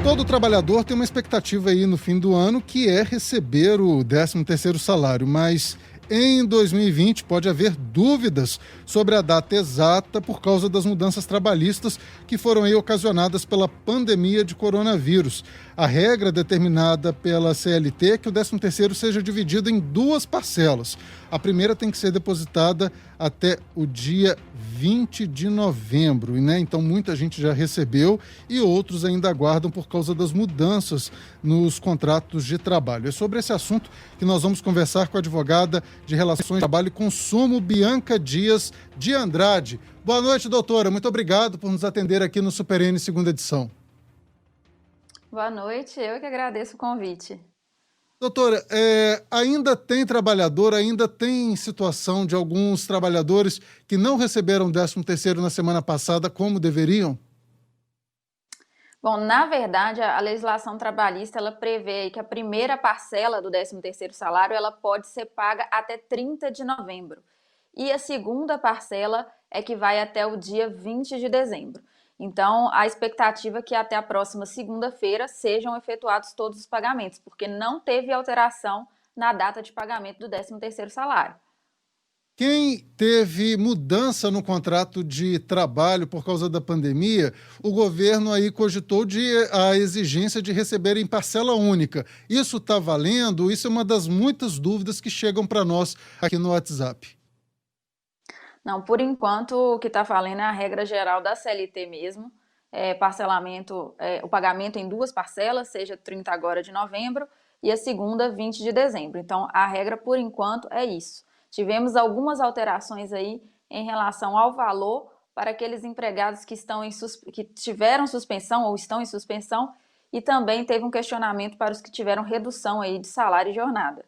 Todo trabalhador tem uma expectativa aí no fim do ano, que é receber o 13º salário, mas em 2020 pode haver dúvidas sobre a data exata por causa das mudanças trabalhistas que foram aí ocasionadas pela pandemia de coronavírus. A regra determinada pela CLT é que o 13º seja dividido em duas parcelas. A primeira tem que ser depositada até o dia 20 de novembro, né? Então muita gente já recebeu e outros ainda aguardam por causa das mudanças nos contratos de trabalho. É sobre esse assunto que nós vamos conversar com a advogada de Relações de Trabalho e Consumo, Bianca Dias de Andrade. Boa noite, doutora. Muito obrigado por nos atender aqui no Super N segunda edição. Boa noite, eu que agradeço o convite. Doutora, ainda tem trabalhador, ainda tem situação de alguns trabalhadores que não receberam 13º na semana passada como deveriam? Bom, na verdade, a legislação trabalhista, ela prevê aí que a primeira parcela do 13º salário, ela pode ser paga até 30 de novembro. E a segunda parcela é que vai até o dia 20 de dezembro. Então, a expectativa é que até a próxima segunda-feira sejam efetuados todos os pagamentos, porque não teve alteração na data de pagamento do 13º salário. Quem teve mudança no contrato de trabalho por causa da pandemia, o governo aí cogitou a exigência de receber em parcela única. Isso está valendo? Isso é uma das muitas dúvidas que chegam para nós aqui no WhatsApp. Não, por enquanto, o que está valendo é a regra geral da CLT mesmo, o pagamento em duas parcelas, seja 30 agora de novembro e a segunda 20 de dezembro. Então, a regra, por enquanto, é isso. Tivemos algumas alterações aí em relação ao valor para aqueles empregados que tiveram suspensão ou estão em suspensão, e também teve um questionamento para os que tiveram redução aí de salário e jornada.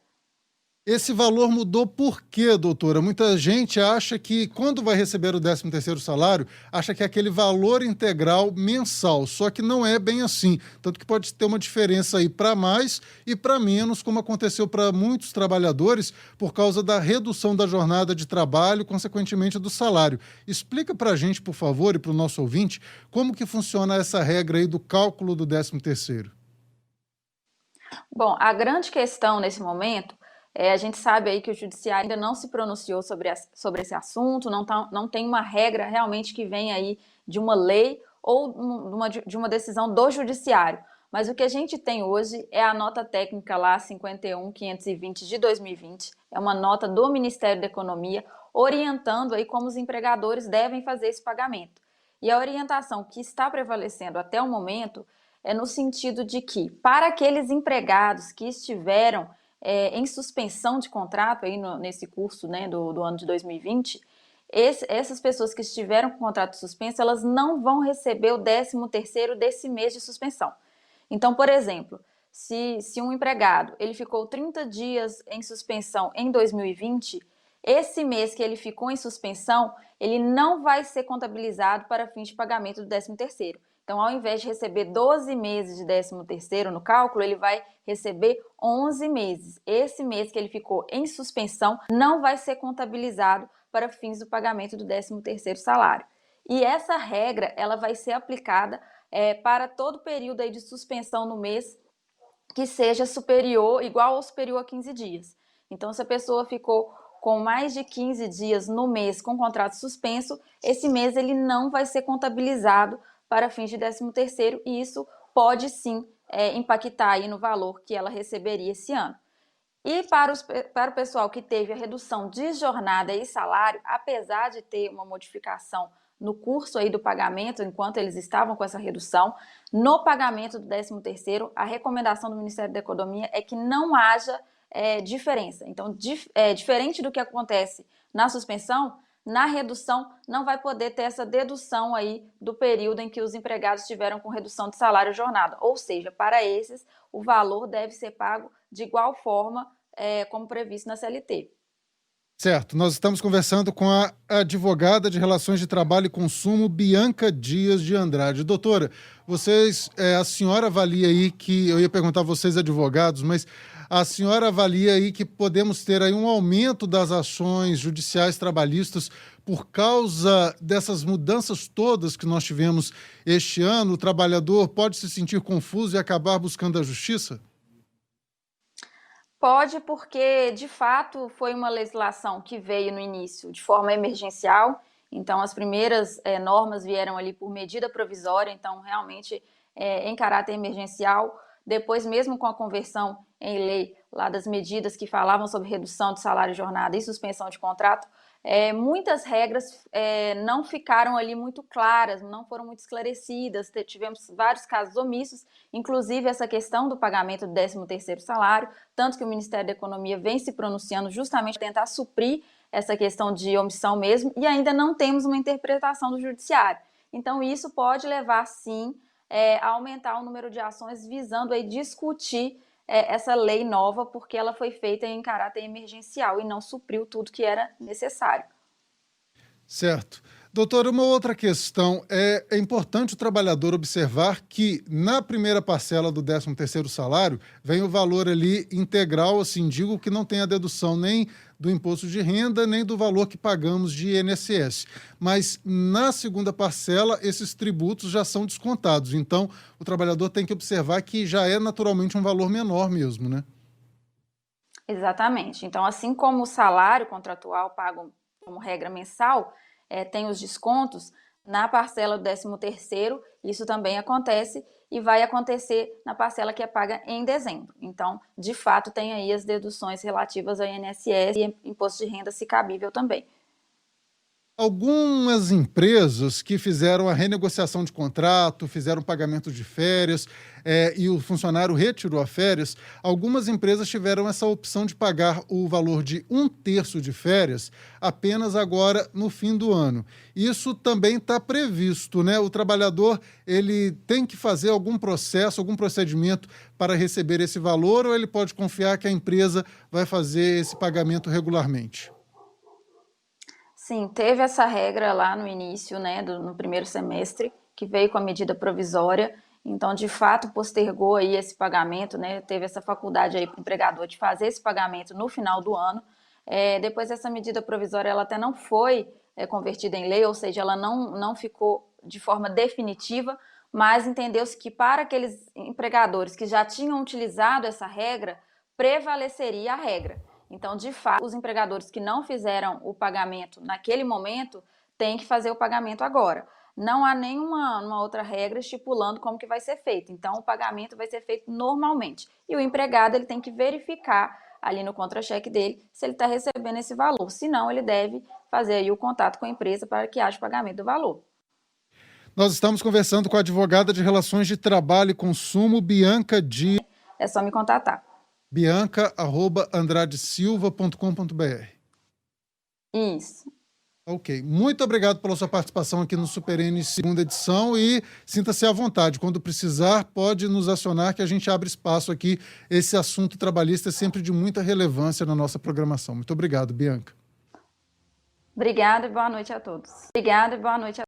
Esse valor mudou por quê, doutora? Muita gente acha que quando vai receber o 13º salário, acha que é aquele valor integral mensal, só que não é bem assim. Tanto que pode ter uma diferença aí para mais e para menos, como aconteceu para muitos trabalhadores por causa da redução da jornada de trabalho, consequentemente do salário. Explica para a gente, por favor, e para o nosso ouvinte, como que funciona essa regra aí do cálculo do 13º. Bom, a grande questão nesse momento a gente sabe aí que o judiciário ainda não se pronunciou sobre esse assunto, não tem uma regra realmente que vem aí de uma lei ou de uma decisão do judiciário. Mas o que a gente tem hoje é a nota técnica lá 51.520 de 2020, é uma nota do Ministério da Economia orientando aí como os empregadores devem fazer esse pagamento. E a orientação que está prevalecendo até o momento é no sentido de que, para aqueles empregados que estiveram em suspensão de contrato aí nesse curso, né, do ano de 2020, essas pessoas que estiveram com contrato suspenso, elas não vão receber o 13º desse mês de suspensão. Então, por exemplo, se um empregado ele ficou 30 dias em suspensão em 2020, esse mês que ele ficou em suspensão, ele não vai ser contabilizado para fins de pagamento do 13º. Então, ao invés de receber 12 meses de 13º no cálculo, ele vai receber 11 meses. Esse mês que ele ficou em suspensão não vai ser contabilizado para fins do pagamento do 13º salário. E essa regra ela vai ser aplicada para todo o período aí de suspensão no mês que seja igual ou superior a 15 dias. Então, se a pessoa ficou com mais de 15 dias no mês com contrato suspenso, esse mês ele não vai ser contabilizado para fins de 13º, e isso pode sim impactar aí no valor que ela receberia esse ano. E para o pessoal que teve a redução de jornada e salário, apesar de ter uma modificação no curso aí do pagamento, enquanto eles estavam com essa redução, no pagamento do 13º, a recomendação do Ministério da Economia é que não haja diferença. Então, diferente do que acontece na suspensão, na redução não vai poder ter essa dedução aí do período em que os empregados estiveram com redução de salário e jornada. Ou seja, para esses, o valor deve ser pago de igual forma como previsto na CLT. Certo, nós estamos conversando com a advogada de Relações de Trabalho e Consumo, Bianca Dias de Andrade. Doutora, a senhora avalia aí que, eu ia perguntar a vocês advogados, mas a senhora avalia aí que podemos ter aí um aumento das ações judiciais trabalhistas por causa dessas mudanças todas que nós tivemos este ano, o trabalhador pode se sentir confuso e acabar buscando a justiça? Pode, porque de fato foi uma legislação que veio no início de forma emergencial, então as primeiras normas vieram ali por medida provisória, então realmente em caráter emergencial. Depois, mesmo com a conversão em lei lá das medidas que falavam sobre redução de salário e jornada e suspensão de contrato, muitas regras não ficaram ali muito claras, não foram muito esclarecidas, tivemos vários casos omissos, inclusive essa questão do pagamento do 13º salário, tanto que o Ministério da Economia vem se pronunciando justamente para tentar suprir essa questão de omissão mesmo, e ainda não temos uma interpretação do Judiciário. Então isso pode levar, sim, a aumentar o número de ações visando aí discutir essa lei nova, porque ela foi feita em caráter emergencial e não supriu tudo que era necessário. Certo. Doutora, uma outra questão. É importante o trabalhador observar que na primeira parcela do 13º salário vem o valor ali integral, assim, digo que não tem a dedução nem do imposto de renda, nem do valor que pagamos de INSS. Mas na segunda parcela, esses tributos já são descontados. Então, o trabalhador tem que observar que já é naturalmente um valor menor mesmo, né? Exatamente. Então, assim como o salário contratual pago como regra mensal, tem os descontos, na parcela do 13º, isso também acontece e vai acontecer na parcela que é paga em dezembro. Então, de fato, tem aí as deduções relativas ao INSS e imposto de renda, se cabível também. Algumas empresas que fizeram a renegociação de contrato, fizeram pagamento de férias e o funcionário retirou as férias, algumas empresas tiveram essa opção de pagar o valor de 1/3 de férias apenas agora no fim do ano. Isso também está previsto, né? O trabalhador ele tem que fazer algum processo, algum procedimento para receber esse valor, ou ele pode confiar que a empresa vai fazer esse pagamento regularmente? Sim, teve essa regra lá no início, né, no primeiro semestre, que veio com a medida provisória, então, de fato, postergou aí esse pagamento, né, teve essa faculdade aí para o empregador de fazer esse pagamento no final do ano. Depois essa medida provisória, ela até não foi convertida em lei, ou seja, ela não ficou de forma definitiva, mas entendeu-se que para aqueles empregadores que já tinham utilizado essa regra, prevaleceria a regra. Então, de fato, os empregadores que não fizeram o pagamento naquele momento têm que fazer o pagamento agora. Não há nenhuma outra regra estipulando como que vai ser feito. Então, o pagamento vai ser feito normalmente. E o empregado ele tem que verificar ali no contra-cheque dele se ele está recebendo esse valor. Se não, ele deve fazer aí o contato com a empresa para que haja o pagamento do valor. Nós estamos conversando com a advogada de Relações de Trabalho e Consumo, Bianca Dias. É só me contatar. bianca@andradesilva.com.br. Isso. Ok. Muito obrigado pela sua participação aqui no Super N segunda edição e sinta-se à vontade. Quando precisar, pode nos acionar que a gente abre espaço aqui. Esse assunto trabalhista é sempre de muita relevância na nossa programação. Muito obrigado, Bianca. Obrigada e boa noite a todos. Obrigada e boa noite a